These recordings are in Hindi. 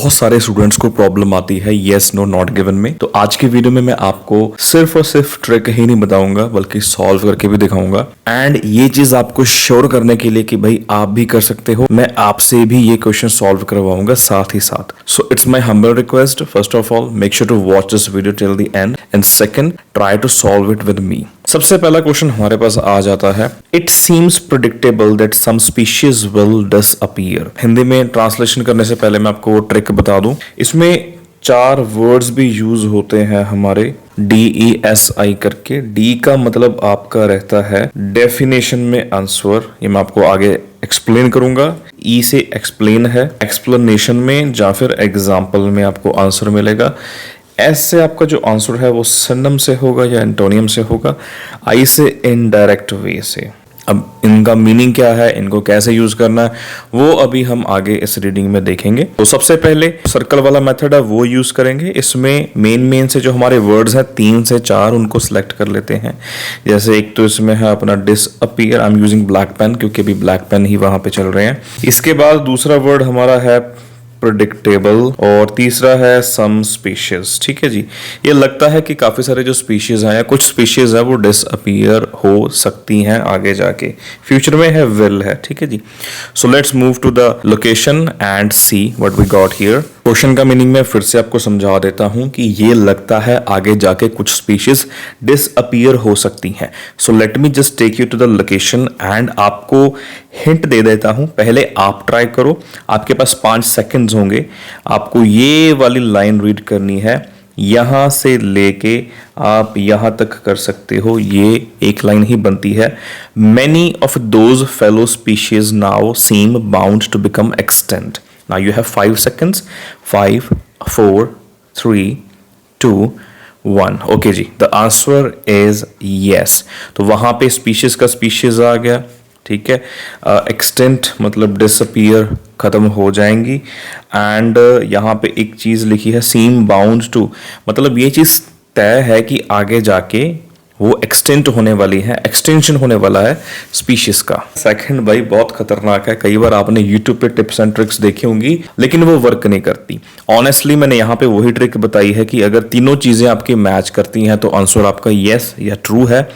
बहुत सारे स्टूडेंट्स को प्रॉब्लम आती है येस नो नॉट गिवन में। तो आज की वीडियो में मैं आपको सिर्फ और सिर्फ ट्रिक ही नहीं बताऊंगा बल्कि सॉल्व करके भी दिखाऊंगा। एंड ये चीज आपको श्योर करने के लिए कि भाई आप भी कर सकते हो, मैं आपसे भी ये क्वेश्चन सॉल्व करवाऊंगा साथ ही साथ। So it's my humble request, first of all make sure to watch this video till the end, and second try to solve it with me. सबसे पहला क्वेश्चन हमारे पास आ जाता है, it seems predictable that some species will disappear. Hindi में ट्रांसलेशन करने से पहले मैं आपको वो ट्रिक बता दूं। इसमें 4 वर्ड्स भी यूज होते हैं हमारे DESI करके। डी का मतलब आपका रहता है डेफिनेशन में आंसर, ये मैं आपको आगे एक्सप्लेन करूंगा। ई से एक्सप्लेन है, एक्सप्लेनेशन में या फिर एग्जाम्पल में आपको आंसर मिलेगा। एस से आपका जो आंसर है वो सिनोनिम से होगा या एंटोनियम से होगा। आई से इनडायरेक्ट वे से। अब इनका मीनिंग क्या है, इनको कैसे यूज करना है, वो अभी हम आगे इस रीडिंग में देखेंगे। तो सबसे पहले सर्कल वाला मेथड है वो यूज करेंगे। इसमें मेन से जो हमारे वर्ड्स हैं 3 से 4 उनको सिलेक्ट कर लेते हैं। जैसे एक तो इसमें है अपना disappear, I am using black pen क्योंकि अभी ब्लैक पेन ही वहां पे चल रहे हैं। इसके बाद दूसरा वर्ड हमारा है प्रेडिक्टेबल और तीसरा है सम स्पीशीज। ठीक है जी, ये लगता है कि काफी सारे जो स्पीशीज हैं या कुछ स्पीशीज है वो डिसअपीयर हो सकती हैं आगे जाके, फ्यूचर में है, विल है। ठीक है जी, so let's move to the location and see what we got here. Question का मीनिंग मैं फिर से आपको समझा देता हूं कि ये लगता है आगे जाके कुछ स्पीशीज डिसअपीयर हो सकती हैं। So let me just take you to the location and आपको हिंट दे देता हूं। पहले आप ट्राई करो, आपके पास 5 सेकंड्स होंगे। आपको ये वाली लाइन रीड करनी है, यहां से लेके आप यहां तक कर सकते हो, ये एक लाइन ही बनती है। Many of those fellow species now seem bound to become extant. Now you have 5 seconds. 5, 4, 3, 2, 1. Okay जी, the answer is yes. तो वहां पे स्पीशीज का स्पीशीज आ गया। ठीक है, एक्सटेंट मतलब डिसअपीयर, खत्म हो जाएंगी। एंड यहाँ पे एक चीज लिखी है सीम बाउंड टू, मतलब ये चीज तय है कि आगे जाके वो एक्सटेंट होने वाली है, एक्सटेंशन होने वाला है स्पीशीज का। सेकंड भाई बहुत खतरनाक है। कई बार आपने यूट्यूब पे टिप्स एंड ट्रिक्स देखी होंगी लेकिन वो वर्क नहीं करती। ऑनेस्टली मैंने यहाँ पे वही ट्रिक बताई है कि अगर तीनों चीजें आपकी मैच करती हैं तो आंसर आपका यस या ट्रू है।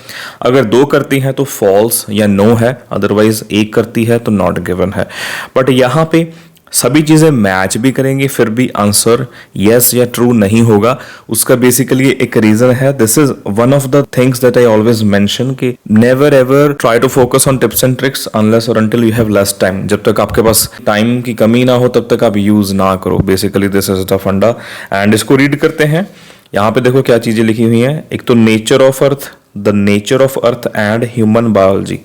अगर 2 करती हैं तो फॉल्स या नो है, अदरवाइज 1 करती है तो नॉट गिवन है। बट यहाँ पे सभी चीजें मैच भी करेंगी फिर भी आंसर यस या ट्रू नहीं होगा। उसका बेसिकली एक रीजन है, this is one of the things that I always mention कि never ever try to focus on tips and tricks unless और until you have less time. जब तक आपके पास टाइम की कमी ना हो तब तक आप यूज ना करो। बेसिकली दिस इज द फंडा। एंड इसको रीड करते हैं। यहाँ पे देखो क्या चीजें लिखी हुई हैं। एक तो nature of earth, the nature of earth and human biology,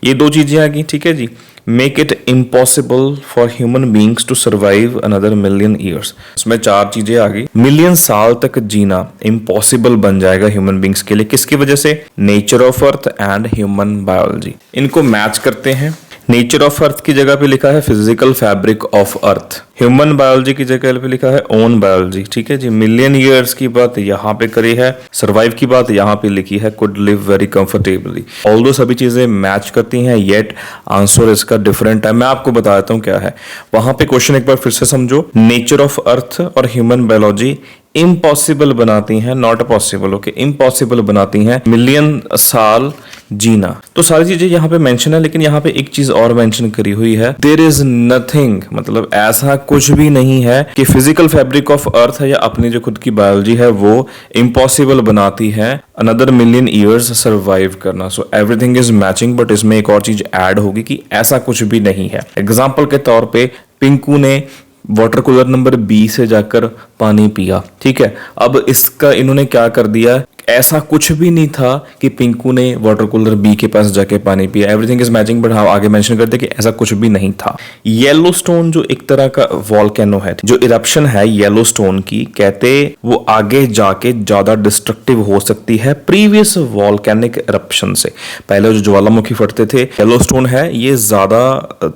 ये 2 चीजें आ गई। ठीक है जी, make it impossible for human beings to survive another million years. इसमें 4 चीजें आ गई। मिलियन साल तक जीना इम्पॉसिबल बन जाएगा ह्यूमन बींग्स के लिए, किसकी वजह से? Nature of earth and human biology. इनको मैच करते हैं। नेचर ऑफ अर्थ की जगह पे लिखा है physical fabric of earth, human biology की जगह पे लिखा है ओन बायोलॉजी। ठीक है जी, मिलियन ईयर्स की बात यहाँ पे करी है, सर्वाइव की बात यहाँ पे लिखी है could live very comfortably. Although सभी चीजें मैच करती हैं येट आंसर इसका डिफरेंट है। मैं आपको बता देता हूँ क्या है। वहां पे क्वेश्चन एक बार फिर से समझो। नेचर ऑफ अर्थ और ह्यूमन बायोलॉजी इम्पॉसिबल बनाती हैं, नॉट पॉसिबल, ओके, इम्पॉसिबल बनाती हैं मिलियन साल जीना। तो सारी चीजें यहाँ पे मेंशन है, लेकिन यहाँ पे एक चीज और मेंशन करी हुई है, देयर इज नथिंग, मतलब ऐसा कुछ भी नहीं है कि फिजिकल फैब्रिक ऑफ अर्थ है या अपनी जो खुद की बायोलॉजी है वो इम्पॉसिबल बनाती है अनदर मिलियन ईयर्स सर्वाइव करना। So everything is matching, but इसमें एक और चीज ऐड होगी कि ऐसा कुछ भी नहीं है। एग्जाम्पल के तौर पे पिंकू ने वाटर कूलर नंबर B से जाकर पानी पिया। ठीक है, अब इसका इन्होंने क्या कर दिया, ऐसा कुछ भी नहीं था कि पिंकू ने वाटर कूलर B के पास जाके पानी पिया। एवरीथिंग इज मैचिंग, बट हाँ आगे मेंशन करते कि ऐसा कुछ भी नहीं था। येलोस्टोन जो एक तरह का वॉल्केनो है, जो इरप्शन है येलोस्टोन की, कहते वो आगे जाके ज्यादा डिस्ट्रक्टिव हो सकती है प्रीवियस वॉल्केनिक इरप्शन से। पहले जो ज्वालामुखी फटते थे, येलोस्टोन है ये ज्यादा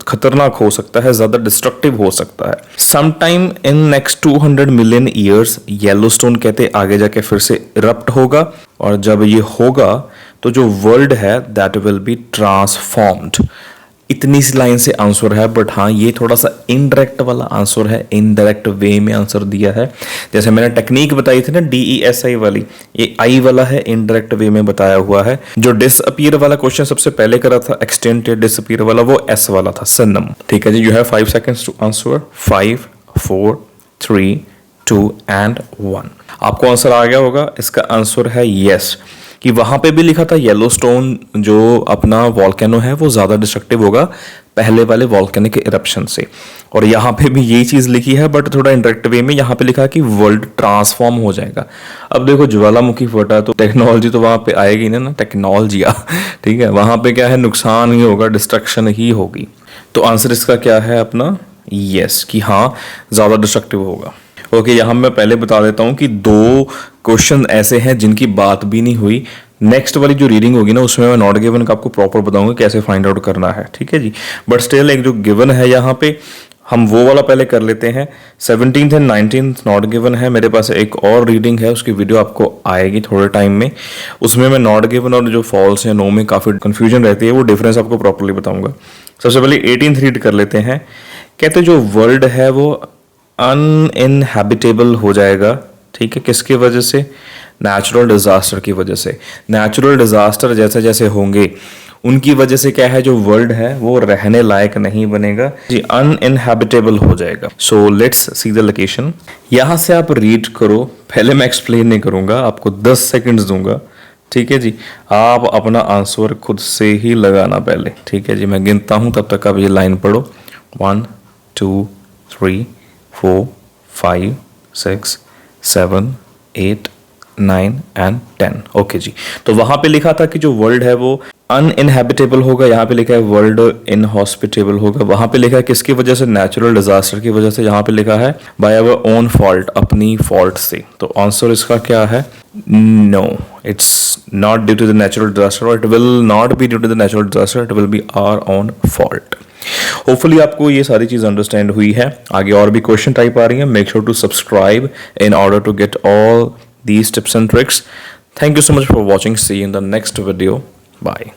खतरनाक हो सकता है, ज्यादा डिस्ट्रक्टिव हो सकता है। Sometime in next 200 million years Yellowstone कहते आगे जाके फिर से इरप्ट होगा, और जब ये होगा तो जो वर्ल्ड है दैट विल बी ट्रांसफॉर्म्ड इतनी सी लाइन से आंसर है, बट हाँ ये थोड़ा सा इनडायरेक्ट वाला आंसर है, इनडायरेक्ट वे में आंसर दिया है। जैसे मैंने टेक्निक बताई थी ना DESI वाली, ये आई वाला है, इनडायरेक्ट वे में बताया हुआ है। जो डिसअपीयर वाला क्वेश्चन सबसे पहले करा था, एक्सटेंट या डिसअपीयर वाला, वो एस वाला था, सिनम। ठीक है जी, you have 5 seconds to answer. 5 4 3 2 and 1। आपको आंसर आ गया होगा। इसका आंसर है यस, कि वहां पे भी लिखा था येलोस्टोन जो अपना वॉल्केनो है वो ज्यादा डिस्ट्रक्टिव होगा पहले वाले वॉल्केनिक इरप्शन से। और यहाँ पे भी यही चीज लिखी है, बट थोड़ा इंडायरेक्ट वे में। यहाँ पे लिखा है कि वर्ल्ड ट्रांसफॉर्म हो जाएगा। अब देखो ज्वालामुखी फटा तो टेक्नोलॉजी तो वहां पे आएगी ना टेक्नोलॉजी ठीक है, वहां पे क्या है, नुकसान ही होगा, डिस्ट्रक्शन ही होगी। तो आंसर इसका क्या है अपना, यस, कि हाँ ज्यादा डिस्ट्रक्टिव होगा। ओके, यहाँ मैं पहले बता देता हूँ कि 2 क्वेश्चन ऐसे हैं जिनकी बात भी नहीं हुई। नेक्स्ट वाली जो रीडिंग होगी ना उसमें मैं नॉट गिवन का आपको प्रॉपर बताऊंगा कैसे फाइंड आउट करना है। ठीक है जी, बट स्टिल एक जो गिवन है यहाँ पे, हम वो वाला पहले कर लेते हैं। 17th and 19th not given है। मेरे पास एक और रीडिंग है, उसकी वीडियो आपको आएगी थोड़े टाइम में। उसमें मैं नॉट गिवन और जो फॉल्स या नो में काफ़ी कंफ्यूजन रहती है, वो डिफरेंस आपको प्रॉपरली बताऊंगा। सबसे पहले 18th रीड कर लेते हैं। कहते जो वर्ल्ड है वो अनइनहैबिटेबल हो जाएगा। ठीक है, किसकी वजह से, नेचुरल डिजास्टर की वजह से। नेचुरल डिजास्टर जैसे जैसे होंगे उनकी वजह से क्या है, जो वर्ल्ड है वो रहने लायक नहीं बनेगा जी, अनइनहैबिटेबल हो जाएगा। So let's see the location. यहां से आप रीड करो। पहले मैं एक्सप्लेन नहीं करूंगा, आपको 10 सेकंड्स दूंगा। ठीक है जी, आप अपना आंसर खुद से ही लगाना पहले। ठीक है जी, मैं गिनता हूं तब तक आप ये लाइन पढ़ो। 1 2 3 4 5 6 7 8 9 एंड 10। ओके जी, तो वहां पे लिखा था कि जो वर्ल्ड है वो अनइनहैबिटेबल होगा। यहाँ पे लिखा है वर्ल्ड इनहॉस्पिटेबल होगा। वहां पे लिखा है किसकी वजह से, नेचुरल डिजास्टर की वजह से। यहाँ पे लिखा है बाय आवर ओन फॉल्ट, अपनी फॉल्ट से। तो आंसर इसका क्या है, no, it's not due to the natural disaster, और it will not be due to the natural disaster, it will be our own fault. Hopefully आपको ये सारी चीज अंडरस्टैंड हुई है। आगे और भी क्वेश्चन टाइप आ रही है। Make sure to subscribe in order to get all these tips and tricks. Thank you so much for watching. See you in the next video. Bye.